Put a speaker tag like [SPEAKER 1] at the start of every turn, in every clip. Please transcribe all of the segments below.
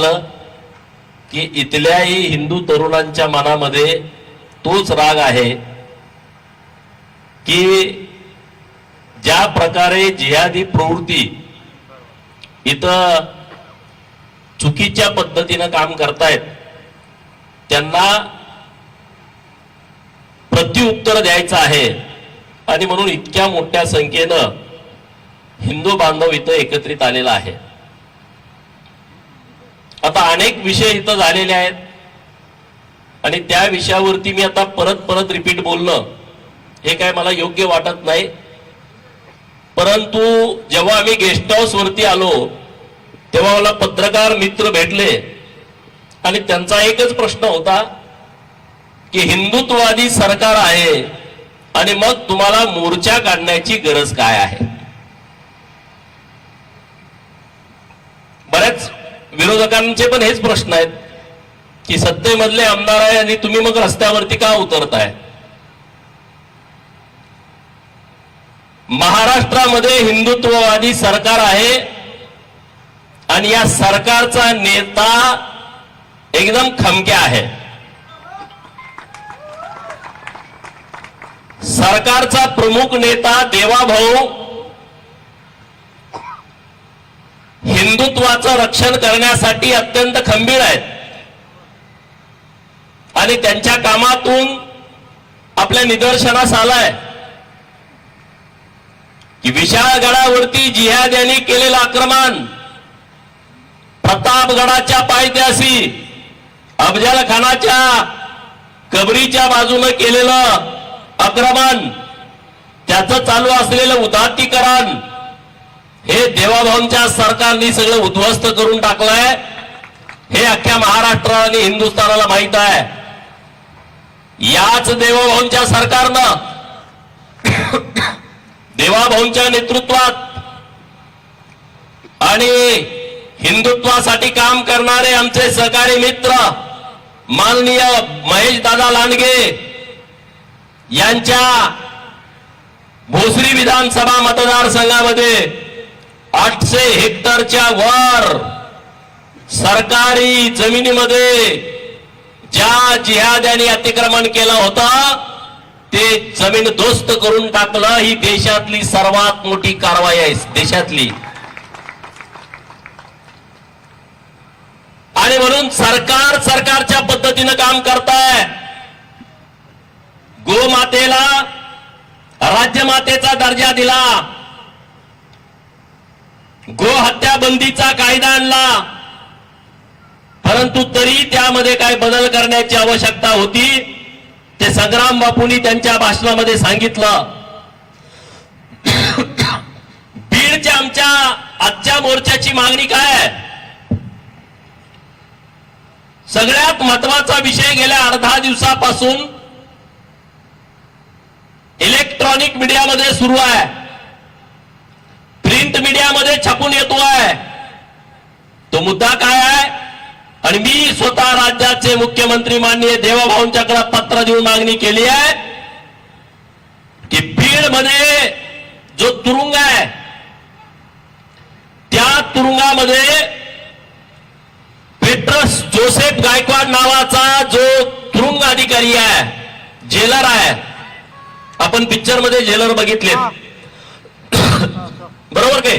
[SPEAKER 1] आलं की इथल्याही हिंदू तरुणांच्या मनामध्ये तोच राग आहे की ज्या प्रकारे जिहादी प्रवृत्ती इथं चुकीच्या पद्धतीनं काम करतायत त्यांना प्रत्युत्तर द्यायचं आहे आणि म्हणून इतक्या मोठ्या संख्येनं हिंदू बांधव इथं एकत्रित आलेला आहे। आता अनेक विषय इथं झालेले आहेत आणि त्या विषयावरती मी आता परत रिपीट बोलणं हे काय मला योग्य वाटत नाही, परंतु जेव्हा आम्ही गेस्ट हाऊस वरती आलो तेव्हा मला पत्रकार मित्र भेटले आणि त्यांचा एकच प्रश्न होता की हिंदुत्ववादी सरकार आहे आणि मग तुम्हाला मोर्चा काढण्याची गरज काय आहे। बऱ्याच विरोधकांचे पण हेच प्रश्न आहेत की सत्तेमधले आमदार आहे आणि तुम्ही मग रस्त्यावरती का उतरताय। महाराष्ट्रामध्ये हिंदुत्ववादी सरकार आहे आणि या सरकारचा नेता एकदम खमक्या आहे। सरकारचा प्रमुख नेता देवाभाऊ हिंदुत्वाचं रक्षण करण्यासाठी अत्यंत खंबीर आहेत आणि त्यांच्या कामातून आपल्या निदर्शनास आलाय की विशाळगडावरती जिहाद्यांनी केलेलं आक्रमण, प्रतापगडाच्या पायथ्याशी अफजल खानाच्या कबरीच्या बाजूने केलेलं आक्रमण, त्याचं चालू असलेलं उदात्तीकरण हे देवाभाऊंच्या सरकारने सगळं उद्ध्वस्त करून टाकलंय। हे अख्ख्या महाराष्ट्र आणि हिंदुस्थानाला माहित आहे। याच देवाभाऊंच्या सरकारनं देवाभाऊंच्या नेतृत्वात आणि हिंदुत्वासाठी काम करणारे आमचे सहकारी मित्र माननीय महेश दादा लांडगे यांच्या भोसरी विधानसभा मतदारसंघामध्ये 800 हेक्टरच्या वर सरकारी जमिनीमध्ये ज्या जिहाद्यांनी अतिक्रमण केलं होतं ते जमीन दोस्त करून टाकलं। ही देशातली सर्वात मोठी कारवाई आहे देशातली। आणि म्हणून सरकार सरकारच्या पद्धतीनं काम करताय। गोमातेला राज्यमातेचा दर्जा दिला, गो हत्या बंदीचा कायदा आणला, परंतु तरी त्यामध्ये काय बदल करण्याची आवश्यकता होती ते संग्राम बापूंनी त्यांच्या भाषणामध्ये सांगितलं। बीडच्या आमच्या आजच्या मोर्चाची मागणी काय आहे? सगळ्यात महत्वाचा विषय गेल्या 8-10 दिवसापासून इलेक्ट्रॉनिक मीडियामध्ये सुरू आहे, प्रिंट मीडियामध्ये छापून येतो आहे। तो मुद्दा काय आहे? आणि मी स्वतः राज्याचे मुख्यमंत्री माननीय देवाभाऊंच्याकडे पत्र देऊन मागणी केली आहे की बीड मध्ये जो तुरुंग आहे त्या तुरुंगामध्ये पेट्रस जोसेफ गायकवाड नावाचा जो तुरुंग अधिकारी आहे, जेलर आहे, आपण पिक्चर मध्ये जेलर बघितले बरोबर काय?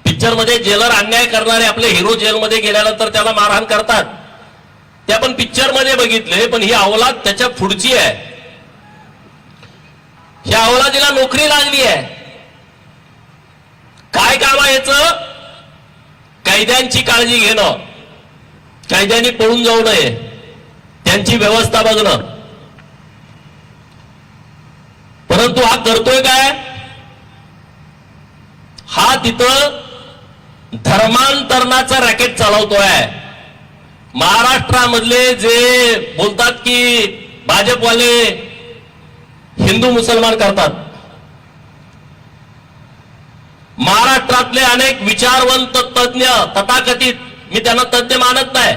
[SPEAKER 1] पिक्चर मध्ये जेलर अन्याय करणारे आपले हिरो जेलमध्ये गेल्यानंतर त्याला मारहाण करतात, ते आपण पिक्चर मध्ये बघितले। पण ही अवलाद त्याच्या पुढची आहे। ह्या अवलादीला नोकरी लागली आहे। काय काम आहे याचं? कैद्यांची काळजी घेणं, कैद्यांनी पळून जाऊ नये, त्यांची व्यवस्था बघणं। परंतु हा करतोय काय? हा तिथं धर्मांतरणाचं रॅकेट चालवतोय। महाराष्ट्रामधले जे बोलतात की भाजपवाले हिंदू मुसलमान करतात, महाराष्ट्रातले अनेक विचारवंत तज्ञ तथाकथित, मी त्यांना तज्ञ मानत नाही,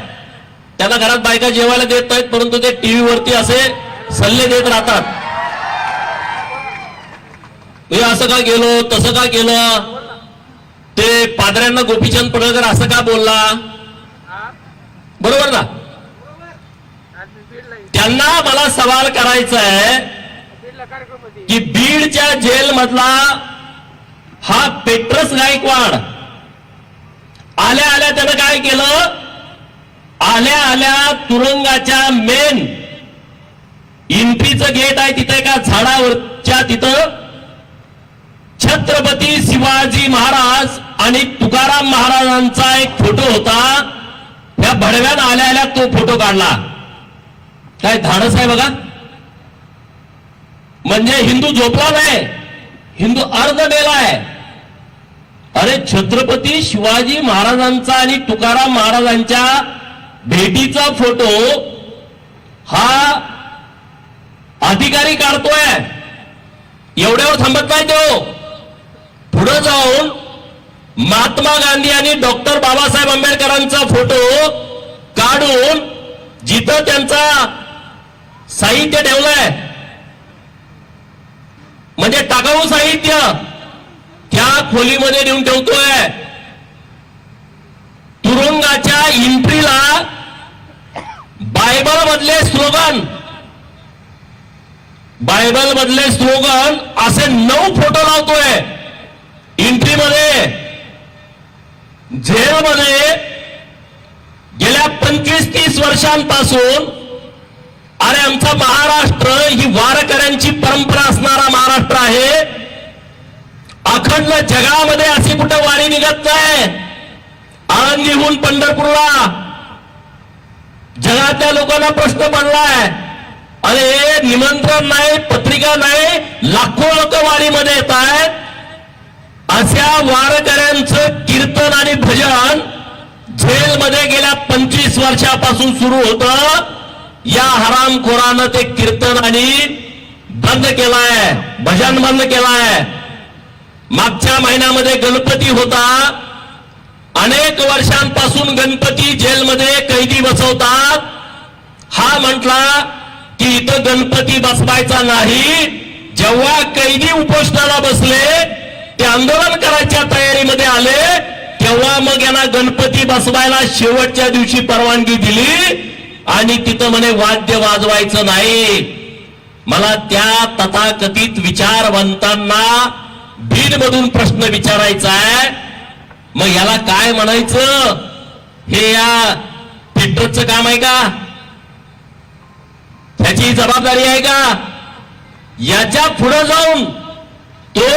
[SPEAKER 1] त्यांना घरात बायका जेवायला देत नाहीत, परंतु ते टीव्ही वरती असे सल्ले देत राहतात। मी असं का गेलो, तसं का केलं, ते पादऱ्यांना गोपीचंद पडळकर असं का बोलला, बरोबर ना? त्यांना मला सवाल करायचा आहे की बीडच्या जेल मधला हा पेट्रस गायकवाड आल्या आल्या त्यानं काय केलं, आल्या आल्या तुरुंगाच्या मेन एंट्रीचं गेट आहे तिथे एका झाडावरच्या तिथं छत्रपती शिवाजी महाराज आणि तुकाराम महाराजांचा एक फोटो होता. त्या भडव्यानं आल्या आल्या तो फोटो काढला. काय धाडस आहे बघा. म्हणजे हिंदू झोपला नाही, हिंदू अर्ध मेलाय. अरे छत्रपती शिवाजी महाराजांचा आणि तुकाराम महाराजांच्या भेटीचा फोटो हा अधिकारी काढतोय. एवढ्यावर थांबत नाही तो. पुढे जाऊन महात्मा गांधी आणि डॉक्टर बाबासाहेब आंबेडकरांचा फोटो काढून जिथं त्यांचा साहित्य ठेवलंय, म्हणजे टाकाऊ साहित्य, त्या खोलीमध्ये नेऊन ठेवतोय. तुरुंगाच्या एंट्रीला बायबल मधले स्लोगन असे 9 फोटो लावतोय एंट्री मध्ये. जेलमध्ये गेल्या 25-30 वर्षांपासून, अरे आमचा महाराष्ट्र ही वारकऱ्यांची परंपरा असणारा महाराष्ट्र आहे. अखंड जगामध्ये अशी कुठे वारी निघत नाही. आळंदीहून पंढरपूरला जगातल्या लोकांना प्रश्न पडलाय, अरे निमंत्रण नाही, पत्रिका नाही, लाखो लोक वारीमध्ये येत आहेत. अशा वारकऱ्यांचं कीर्तन आणि भजन जेलमध्ये गेल्या 25 वर्षापासून सुरू होतं. या हरामखोरानं ते कीर्तन आणि बंद केलाय, भजन बंद केलाय. मागच्या महिन्यामध्ये गणपती होता. अनेक वर्षांपासून गणपती जेलमध्ये कैदी बसवतात. हा म्हटला की इथं गणपती बसवायचा नाही. जेव्हा कैदी उपोषणाला बसले, ते आंदोलन करायच्या तयारीमध्ये आले, तेव्हा मग यांना गणपती बसवायला शेवटच्या दिवशी परवानगी दिली आणि तिथं म्हणे वाद्य वाजवायचं नाही. मला त्या तथाकथित विचारवंतांना बीडमधून प्रश्न विचारायचा आहे, मग याला काय म्हणायचं? हे या पेट्रोलचं काम आहे का? त्याची जबाबदारी आहे का? याच्या पुढे जाऊन तो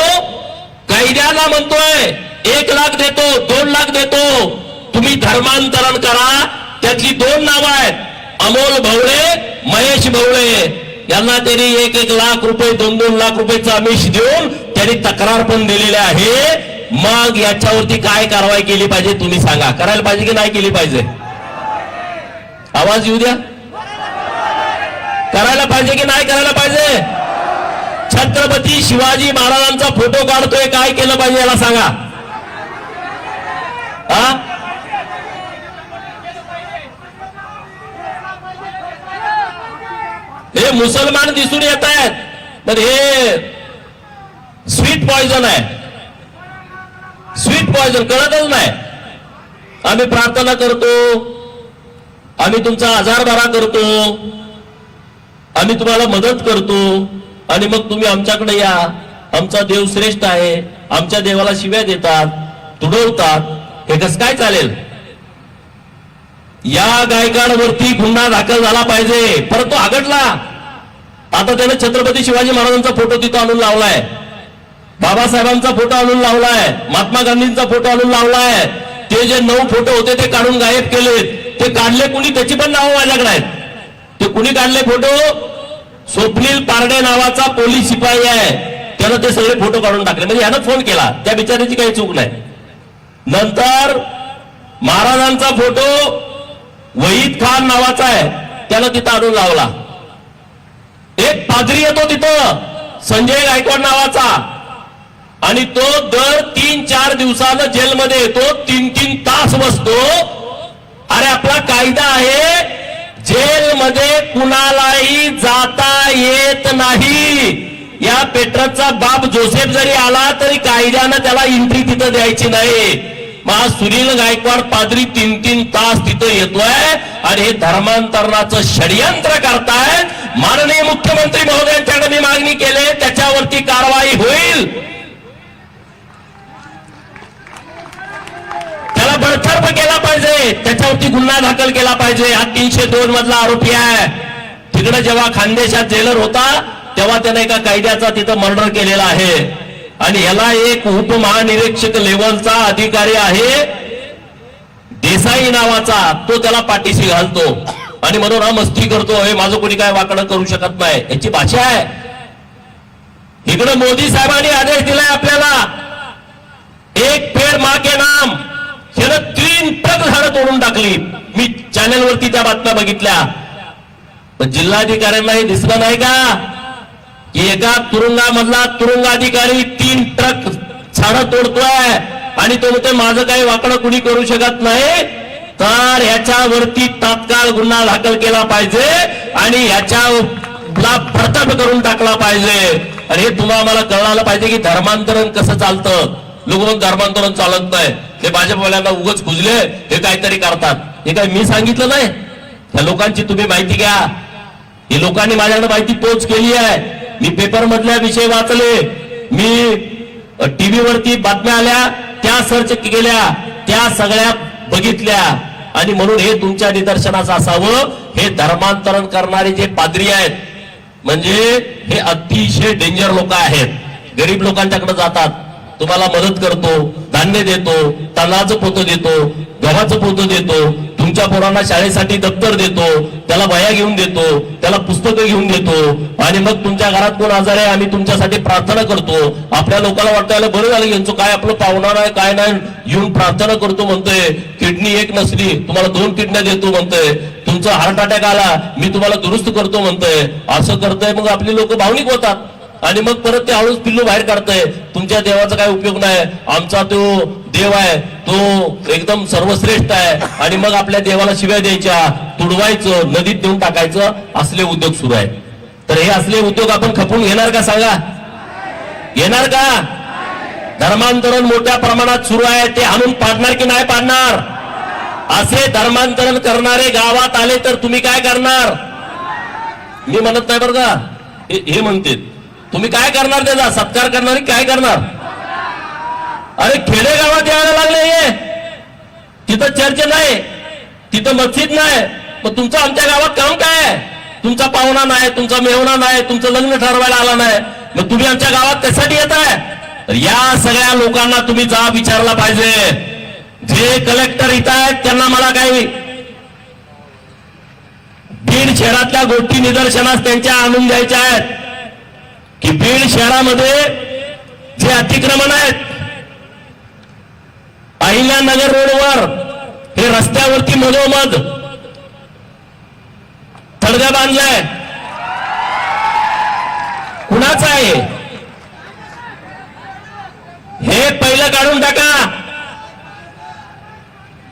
[SPEAKER 1] कैद्याला म्हणतोय 1 लाख देतो, 2 लाख देतो, तुम्ही धर्मांतरण करा. त्यातली 2 नावं आहेत, अमोल भवळे, महेश भवळे. यांना त्यांनी 1-1 लाख रुपये, 2-2 लाख रुपयेचा आमिष देऊन त्यांनी तक्रार पण दिलेली आहे. मग याच्यावरती काय कारवाई केली पाहिजे तुम्ही सांगा. करायला पाहिजे की नाही केली पाहिजे? आवाज येऊ द्या. करायला पाहिजे की नाही करायला पाहिजे? छत्रपती शिवाजी महाराजांचा फोटो काढतोय, काय केलं पाहिजे याला सांगा. हा, हे मुसलमान दिसून येत आहेत, तर हे स्वीट पॉइझन आहे. स्वीट पॉइझन कळतच नाही. आम्ही प्रार्थना करतो, आम्ही तुमचा आजार बरा करतो, आम्ही तुम्हाला मदत करतो, आणि मग तुम्ही आमच्याकडे या, आमचा देव श्रेष्ठ आहे, आमच्या देवाला शिव्या देतात, तुडवतात. हे कसं काय चालेल? या गायकांवरती गुन्हा दाखल झाला पाहिजे. परंतु आगडला. आता त्याने छत्रपती शिवाजी महाराजांचा फोटो तिथं आणून लावलाय, बाबासाहेबांचा फोटो आणून लावलाय, महात्मा गांधींचा फोटो आणून लावलाय. ते जे 9 फोटो होते ते काढून गायब केलेत. ते काढले कुणी त्याची पण नावं माझ्याकडे आहेत. ते कुणी काढले फोटो? स्वप्नील पारडे नावाचा पोलीस शिपाई आहे, त्यानं ते सगळे फोटो काढून टाकले. म्हणजे यानं फोन केला, त्या बिचाऱ्याची काही चूक नाही. नंतर महाराजांचा फोटो वहीद खान नावाचा आहे, त्यानं तिथं आणून लावला. एक पादरी येतो तिथं, संजय गायकवाड नावाचा, आणि तो दर 3-4 दिवसानं जेलमध्ये येतो, 3-3 तास बसतो. अरे आपला कायदा आहे, जेलमध्ये कुणालाही जाता येत नाही. या पेट्रोलचा बाप जोसेफ जरी आला तरी कायद्यानं त्याला एंट्री तिथं द्यायची नाही. मग सुनील गायकवाड पादरी 3-3 तास तिथं येतोय आणि हे धर्मांतरणाचं षडयंत्र करताय. माननीय मुख्यमंत्री महोदयांच्याकडे मी मागणी केली, त्याच्यावरती कारवाई होईल. त्याला बडतर्फ केला पाहिजे, त्याच्यावरती गुन्हा दाखल केला पाहिजे. हा 302 मधला आरोपी आहे. तिकडे जेव्हा खानदेशात जेलर होता तेव्हा त्याने एका कायद्याचा तिथं मर्डर केलेला आहे. आणि याला एक उपमहानिरीक्षक लेवलचा अधिकारी आहे देसाई नावाचा, तो त्याला पाठीशी घालतो आणि म्हणून हा मस्ती करतो, हे माझं कोणी काय वाकडं करू शकत नाही, याची भाषा आहे. इकडे मोदी साहेबांनी आदेश दिलाय आपल्याला, एक पेड़ मां के नाम. त्यानं 3 ट्रक झाडं तोडून टाकली. मी चॅनलवरती त्या बातम्या बघितल्या. पण जिल्हाधिकाऱ्यांना हे दिसलं नाही का की एका तुरुंगामधला तुरुंगाधिकारी 3 ट्रक झाडं तोडतोय आणि तो म्हणतोय माझं काही वाकडं कुणी करू शकत नाही. तर ह्याच्यावरती तात्काळ गुन्हा दाखल केला पाहिजे आणि ह्याच्याला बडतर्फ करून टाकला पाहिजे. आणि हे तुम्हाला मला कळायला पाहिजे की धर्मांतरण कसं चालतं. लोक धर्मांतरण चालत नाही, हे भाजपवाल्यांना उगाच खुजले, हे काहीतरी करतात. हे काय मी सांगितलं नाही, ह्या लोकांची तुम्ही माहिती घ्या. हे लोकांनी माझ्याकडे माहिती पोच केली आहे. मी पेपर मधल्या विषय वाचले, मी टीव्हीवरती बातम्या आल्या त्या सर्च केल्या, त्या सगळ्या बघितल्या. आणि म्हणून हे तुमच्या निदर्शनास असावं, हे धर्मांतरण करणारे जे पाद्री आहेत म्हणजे हे अतिशय डेंजर लोक आहेत. गरीब लोकांच्याकडे जातात, तुम्हाला मदत करतो, धान्य देतो, तांदळाचं पोतं देतो, गव्हाचं पोतं देतो, तुमच्या पोरांना शाळेसाठी दप्तर देतो, त्याला वह्या घेऊन देतो, त्याला पुस्तकं घेऊन देतो. आणि मग तुमच्या घरात कोण आजार आहे आम्ही तुमच्यासाठी प्रार्थना करतो. आपल्या लोकांना वाटायला बरं झालं यांचं काय आपलं पावणार आहे काय नाही, येऊन प्रार्थना करतो म्हणतोय. किडनी एक नसली तुम्हाला 2 किडन्या देतो म्हणतोय, तुमचा हार्ट अटॅक आला मी तुम्हाला दुरुस्त करतो म्हणतोय. असं करतोय मग आपली लोक भावनिक होतात आणि मग परत ते हळूच पिल्लू बाहेर काढतंय. तुमच्या देवाचा काय उपयोग नाही, आमचा तो देव आहे तो एकदम सर्वश्रेष्ठ आहे. आणि मग आपल्या देवाला शिव्या द्यायच्या, तुडवायचं, नदीत नेऊन टाकायचं, असले उद्योग सुरू आहेत. तर हे असले उद्योग आपण खपून घेणार का सांगा? घेणार का? धर्मांतरण मोठ्या प्रमाणात सुरू आहे, ते आणून पाडणार की नाही पाडणार? असे धर्मांतरण करणारे गावात आले तर तुम्ही काय करणार? मी म्हणत नाही बरं का, हे म्हणते तुम्ही काय करणार, त्याचा सत्कार करणार काय करणार? अरे खेडेगावात यायला लागले, तिथं चर्च नाही, तिथं मस्जिद नाही, मग तुमचं आमच्या गावात काम काय? तुमचा पाहुणा नाही, तुमचा मेहुणा नाही, तुमचं लग्न ठरवायला आला नाही, मग तुम्ही आमच्या गावात त्यासाठी येत आहे? तर या सगळ्या लोकांना तुम्ही जाब विचारला पाहिजे. जे कलेक्टर इथं आहेत त्यांना मला काही बीड शहरातल्या गोष्टी निदर्शनास त्यांच्या आणून द्यायच्या आहेत की बीड शहरामध्ये जे अतिक्रमण आहेत, अहिल्यानगर रोडवर हे रस्त्यावरती मधोमध थडगा बांधलाय, कुणाचं आहे हे पहिलं काढून टाका.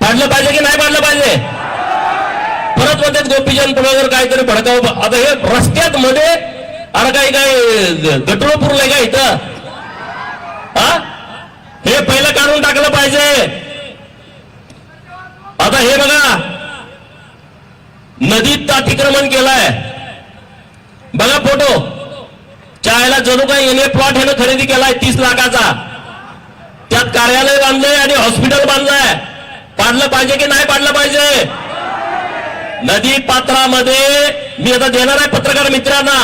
[SPEAKER 1] पाडलं पाहिजे की नाही पाडलं पाहिजे? परत म्हणतात गोपीचंद पडळकर काहीतरी भडकाव. आता हे रस्त्यात मध्ये अरे काही काय गटोळ पुरलंय का इथं? हे पहिलं काढून टाकलं पाहिजे. आता हे बघा, नदीत अतिक्रमण केलंय बघा फोटो. चायला जणू काही एने प्लॉट ह्यानं खरेदी केलाय 30 लाखाचा, त्यात कार्यालय बांधलंय आणि हॉस्पिटल बांधलंय. पाडलं पाहिजे की नाही पाडलं पाहिजे? नदी पात्रामध्ये मी आता देणार आहे पत्रकार मित्रांना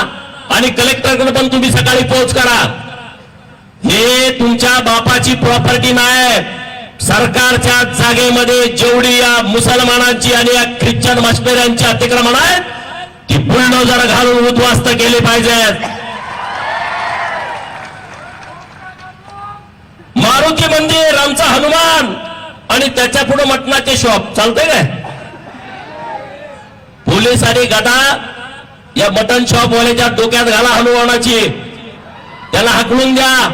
[SPEAKER 1] आणि कलेक्टरकडे पण तुम्ही सकाळी पोहोच करा. हे तुमच्या बापाची प्रॉपर्टी नाही. सरकारच्या जागेमध्ये जेवढी या मुसलमानांची आणि या ख्रिश्चन मास्टरांची अतिक्रमण आहेत ती बुलडोजर घालून उद्ध्वस्त केली पाहिजेत. मारुती मंदिर, आमचा हनुमान आणि त्याच्या पुढे मटणाचे शॉप चालतंय काय? पोलीस आणि गदा या मटन शॉप वाल्याच्या डोक्यात घाला हनुमानाची, त्याला हाकलून द्या.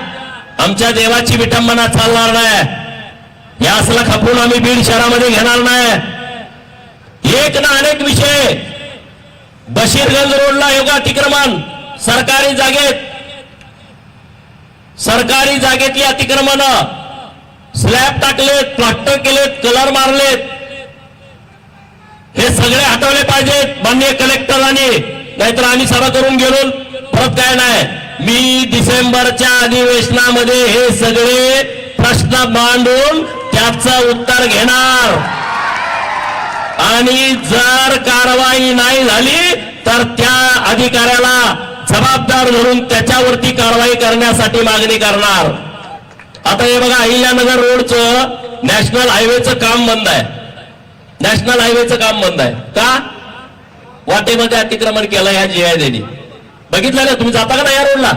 [SPEAKER 1] आमच्या देवाची विटंबना चालणार नाही. या असला खपून आम्ही बीड शहरामध्ये घेणार नाही. एक ना अनेक विषय. बशीरगंज रोडला योगा अतिक्रमण सरकारी जागेतली अतिक्रमण स्लॅब टाकलेत, प्लास्टर केलेत, कलर मारलेत, हे सगळे हटवले पाहिजेत माननीय कलेक्टरांनी, नाहीतर आम्ही सभा करून गेलो परत काय नाही. मी डिसेंबरच्या अधिवेशनामध्ये हे सगळे प्रश्न मांडून त्याचं उत्तर घेणार आणि जर कारवाई नाही झाली तर त्या अधिकाऱ्याला जबाबदार धरून त्याच्यावरती कारवाई करण्यासाठी मागणी करणार. आता हे बघा, अहिल्यानगर रोडचं नॅशनल हायवेचं काम बंद आहे. नॅशनल हायवेचं काम बंद आहे का? वाटेमध्ये अतिक्रमण केलं या जीआयडीने. बघितलं ना तुम्ही? जाता का नाही या रोडला?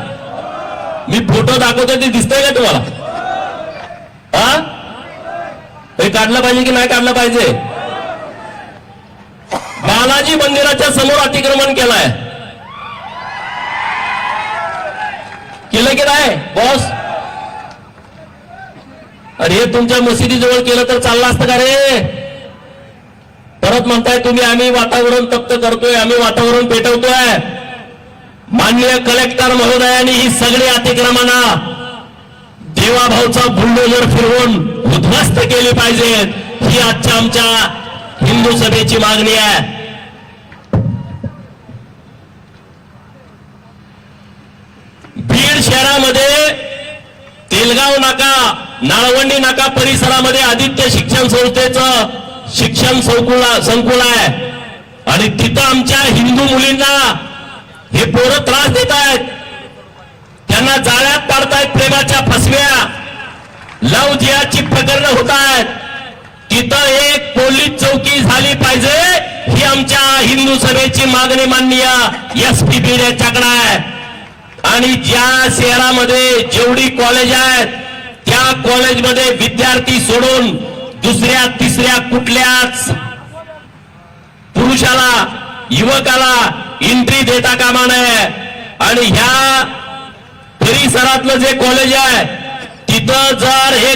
[SPEAKER 1] मी फोटो दाखवतोय ते दिसतंय का तुम्हाला? हा, हे काढलं पाहिजे की नाही काढलं पाहिजे? बालाजी मंदिराच्या समोर अतिक्रमण केलंय, केलं की नाही बॉस? अरे तुमच्या मशिदीजवळ केलं तर चाललं असतं का रे? परत म्हणताय तुम्ही आम्ही वातावरण तप्त करतोय, आम्ही वातावरण पेटवतोय. माननीय कलेक्टर महोदयांनी ही सगळी अतिक्रमणा देवाभाऊचा बुलडोजर फिरवून उद्ध्वस्त केली पाहिजेत, ही आजच्या आमच्या हिंदू सभेची मागणी आहे. बीड शहरामध्ये तेलगाव नाका, नाळवंडी नाका परिसरामध्ये आदित्य शिक्षण संस्थेचं शिक्षण संकुल आहे आणि तिथं आमच्या हिंदू मुलींना हे पोरं त्रास देत आहेत, त्यांना जाळ्यात पाडतायत, प्रेमाच्या फसव्या, लव जिहादची प्रकरणं होत आहेत. तिथं एक पोलीस चौकी झाली पाहिजे, ही आमच्या हिंदू सभेची मागणी माननीय SP बीड यांच्याकडे आहे. आणि ज्या शहरामध्ये जेवढी कॉलेज आहेत त्या कॉलेजमध्ये विद्यार्थी सोडून दुसऱ्या तिसऱ्या कुठल्याच पुरुषाला, युवकाला एंट्री देता कामा नये. आणि ह्या परिसरातलं जे कॉलेज आहे तिथं जर हे